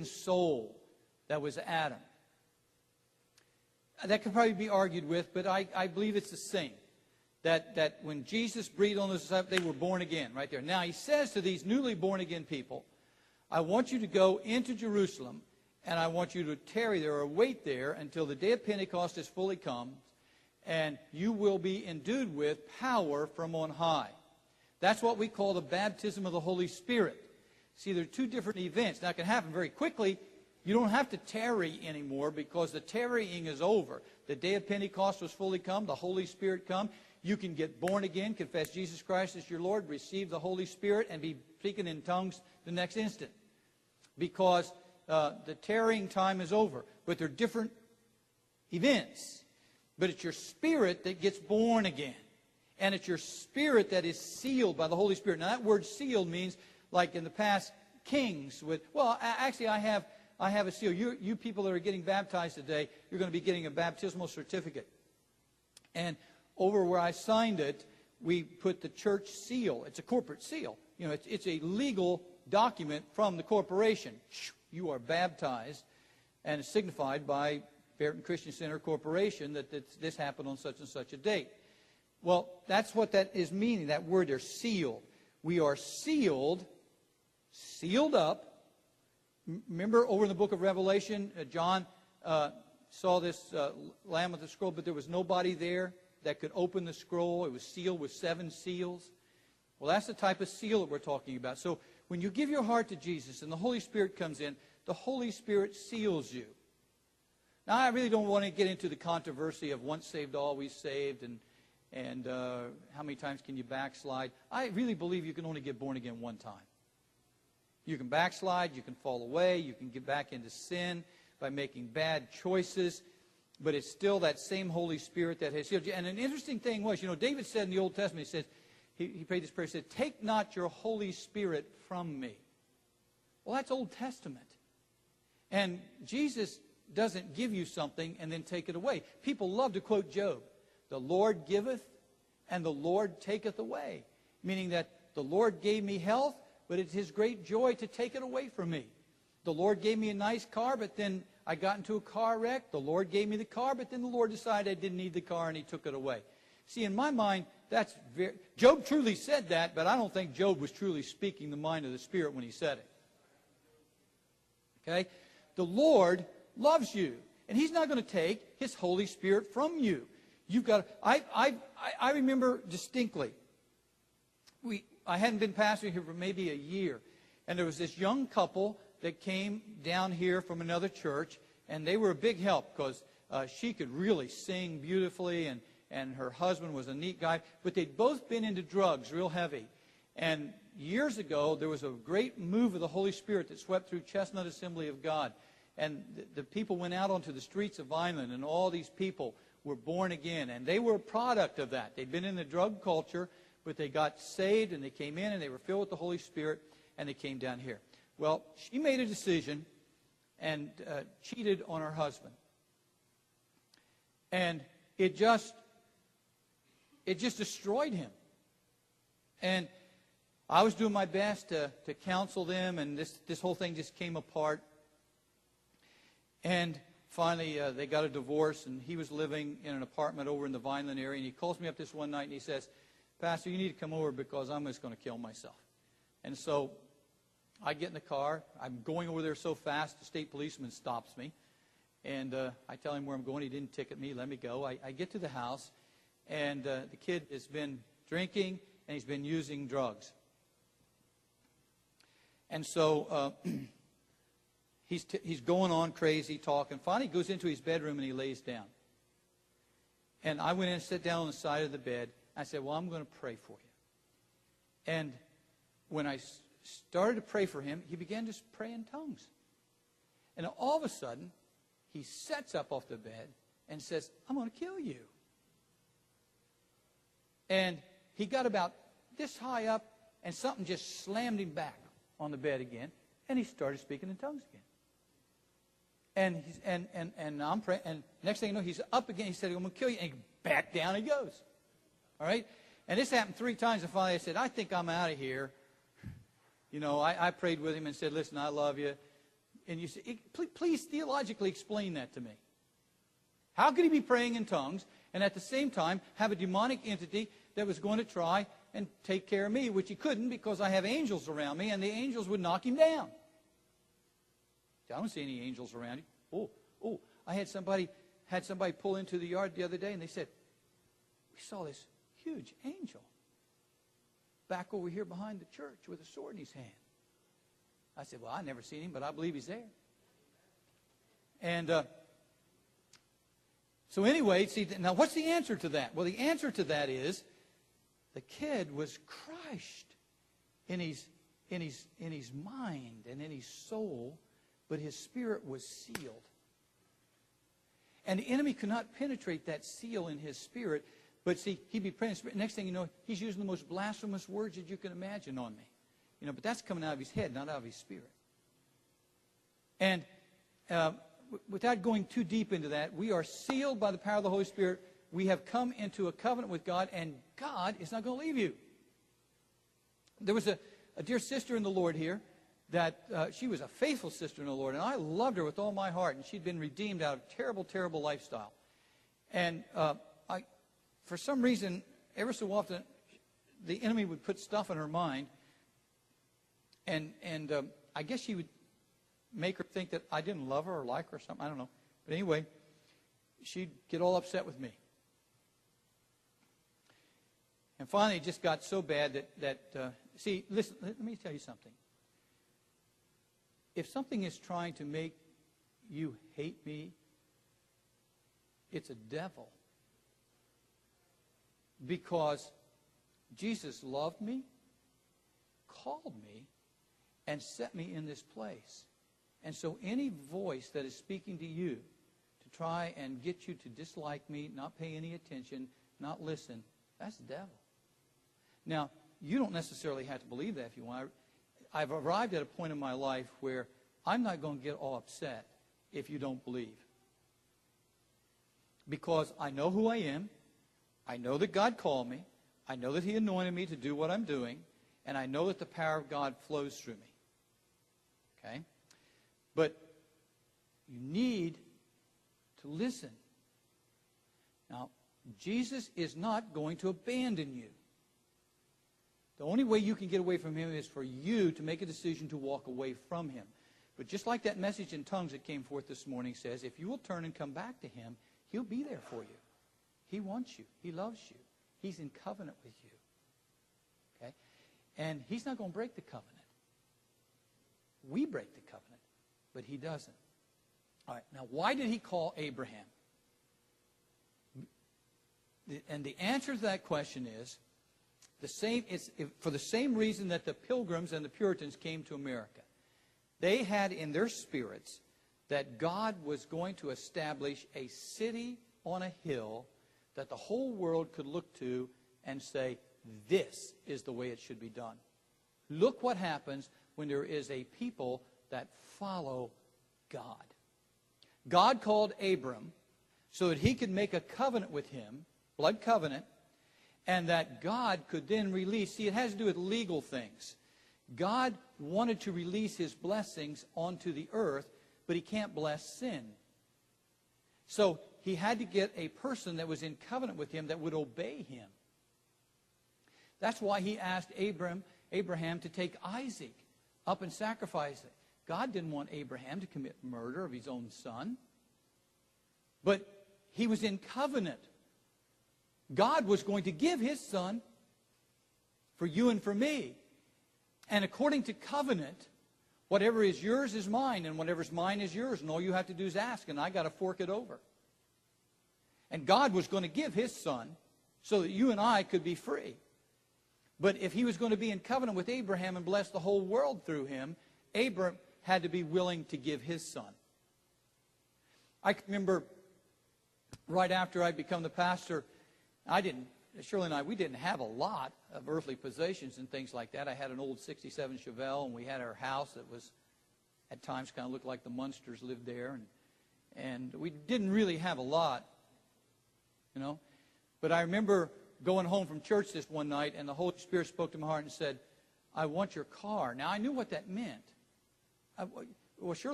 soul that was Adam. That could probably be argued with, but I believe it's the same. That when Jesus breathed on those disciples, they were born again right there. Now he says to these newly born again people, I want you to go into Jerusalem, and I want you to tarry there or wait there until the day of Pentecost is fully come, and you will be endued with power from on high. That's what we call the baptism of the Holy Spirit. See, there are two different events. Now, it can happen very quickly. You don't have to tarry anymore because the tarrying is over. The day of Pentecost was fully come. The Holy Spirit come. You can get born again, confess Jesus Christ as your Lord, receive the Holy Spirit, and be speaking in tongues the next instant. Because the tarrying time is over. But they're different events. But it's your spirit that gets born again. And it's your spirit that is sealed by the Holy Spirit. Now, that word sealed means, like in the past, kings with, well, actually, I have a seal. You people that are getting baptized today, you're going to be getting a baptismal certificate. And over where I signed it, we put the church seal. It's a corporate seal. You know, it's a legal document from the corporation. You are baptized, and it's signified by Barrington Christian Center Corporation that this happened on such and such a date. Well, that's what that is meaning, that word there, sealed. We are sealed up. Remember over in the book of Revelation, John saw this Lamb with the scroll, but there was nobody there that could open the scroll. It was sealed with 7 seals. Well, that's the type of seal that we're talking about. So when you give your heart to Jesus and the Holy Spirit comes in, the Holy Spirit seals you. Now, I really don't want to get into the controversy of once saved, always saved, and how many times can you backslide. I really believe you can only get born again one time. You can backslide, you can fall away, you can get back into sin by making bad choices, but it's still that same Holy Spirit that has sealed you. And an interesting thing was, you know, David said in the Old Testament, he says, he prayed this prayer, he said, take not your Holy Spirit from me. Well, that's Old Testament. And Jesus doesn't give you something and then take it away. People love to quote Job. The Lord giveth, and the Lord taketh away. Meaning that the Lord gave me health, but it's His great joy to take it away from me. The Lord gave me a nice car, but then I got into a car wreck. The Lord gave me the car, but then the Lord decided I didn't need the car, and He took it away. See, in my mind, that's very... Job truly said that, but I don't think Job was truly speaking the mind of the Spirit when he said it. Okay? The Lord loves you, and He's not going to take His Holy Spirit from you. You've got. I remember distinctly. I hadn't been pastoring here for maybe a year, and there was this young couple that came down here from another church, and they were a big help because she could really sing beautifully, and her husband was a neat guy. But they'd both been into drugs, real heavy. And years ago, there was a great move of the Holy Spirit that swept through Chestnut Assembly of God, and the people went out onto the streets of Vineland, and all these people were born again, and they were a product of that. They'd been in the drug culture, but they got saved, and they came in, and they were filled with the Holy Spirit, and they came down here. Well, she made a decision and cheated on her husband. And it just destroyed him. And I was doing my best to counsel them, and this whole thing just came apart. And finally, they got a divorce, and he was living in an apartment over in the Vineland area. And he calls me up this one night, and he says, Pastor, you need to come over because I'm just going to kill myself. And so I get in the car. I'm going over there so fast, the state policeman stops me. And I tell him where I'm going. He didn't ticket me, let me go. I get to the house, and the kid has been drinking, and he's been using drugs. And so... He's going on crazy, talking. Finally, he goes into his bedroom and he lays down. And I went in and sat down on the side of the bed. I said, well, I'm going to pray for you. And when I started to pray for him, he began to pray in tongues. And all of a sudden, he sets up off the bed and says, I'm going to kill you. And he got about this high up, and something just slammed him back on the bed again, and he started speaking in tongues again. And I'm praying, and next thing you know, he's up again. He said, I'm going to kill you. And back down he goes. All right? And this happened 3 times, and finally I said, I think I'm out of here. You know, I prayed with him and said, listen, I love you. And you say, please theologically explain that to me. How could he be praying in tongues and at the same time have a demonic entity that was going to try and take care of me, which he couldn't because I have angels around me, and the angels would knock him down? I don't see any angels around you. I had somebody pull into the yard the other day, and they said, we saw this huge angel back over here behind the church with a sword in his hand. I said, well, I've never seen him, but I believe he's there. And so anyway, see, now what's the answer to that? Well, the answer to that is the kid was crushed in his mind and in his soul, but his spirit was sealed. And the enemy could not penetrate that seal in his spirit. But see, he'd be praying. Next thing you know, he's using the most blasphemous words that you can imagine on me. But that's coming out of his head, not out of his spirit. And without going too deep into that, we are sealed by the power of the Holy Spirit. We have come into a covenant with God, and God is not going to leave you. There was a dear sister in the Lord here that she was a faithful sister in the Lord, and I loved her with all my heart, and she'd been redeemed out of a terrible, terrible lifestyle. And for some reason, ever so often, the enemy would put stuff in her mind, and I guess she would make her think that I didn't love her or like her or something. I don't know. But anyway, she'd get all upset with me. And finally, it just got so bad that see, listen, let me tell you something. If something is trying to make you hate me, it's a devil. Because Jesus loved me, called me, and set me in this place. And so any voice that is speaking to you to try and get you to dislike me, not pay any attention, not listen, that's the devil. Now, you don't necessarily have to believe that if you want. I've arrived at a point in my life where I'm not going to get all upset if you don't believe. Because I know who I am. I know that God called me. I know that he anointed me to do what I'm doing. And I know that the power of God flows through me. Okay? But you need to listen. Now, Jesus is not going to abandon you. The only way you can get away from him is for you to make a decision to walk away from him. But just like that message in tongues that came forth this morning says, if you will turn and come back to him, he'll be there for you. He wants you. He loves you. He's in covenant with you. Okay? And he's not going to break the covenant. We break the covenant, but he doesn't. All right, now why did he call Abraham? And the answer to that question is for the same reason that the Pilgrims and the Puritans came to America. They had in their spirits that God was going to establish a city on a hill that the whole world could look to and say, this is the way it should be done. Look what happens when there is a people that follow God. God called Abram so that he could make a covenant with him, blood covenant, and that God could then release. See, it has to do with legal things. God wanted to release his blessings onto the earth, but he can't bless sin. So he had to get a person that was in covenant with him that would obey him. That's why he asked Abraham to take Isaac up and sacrifice it. God didn't want Abraham to commit murder of his own son. But he was in covenant. God was going to give his son for you and for me. And according to covenant, whatever is yours is mine, and whatever's mine is yours. And all you have to do is ask, and I got to fork it over. And God was going to give his son so that you and I could be free. But if he was going to be in covenant with Abraham and bless the whole world through him, Abraham had to be willing to give his son. I can remember right after I'd become the pastor, Shirley and I, we didn't have a lot of earthly possessions and things like that. I had an old 67 Chevelle, and we had our house that was, at times, kind of looked like the Munsters lived there. And we didn't really have a lot, you know. But I remember going home from church this one night, and the Holy Spirit spoke to my heart and said, I want your car. Now, I knew what that meant. Well, surely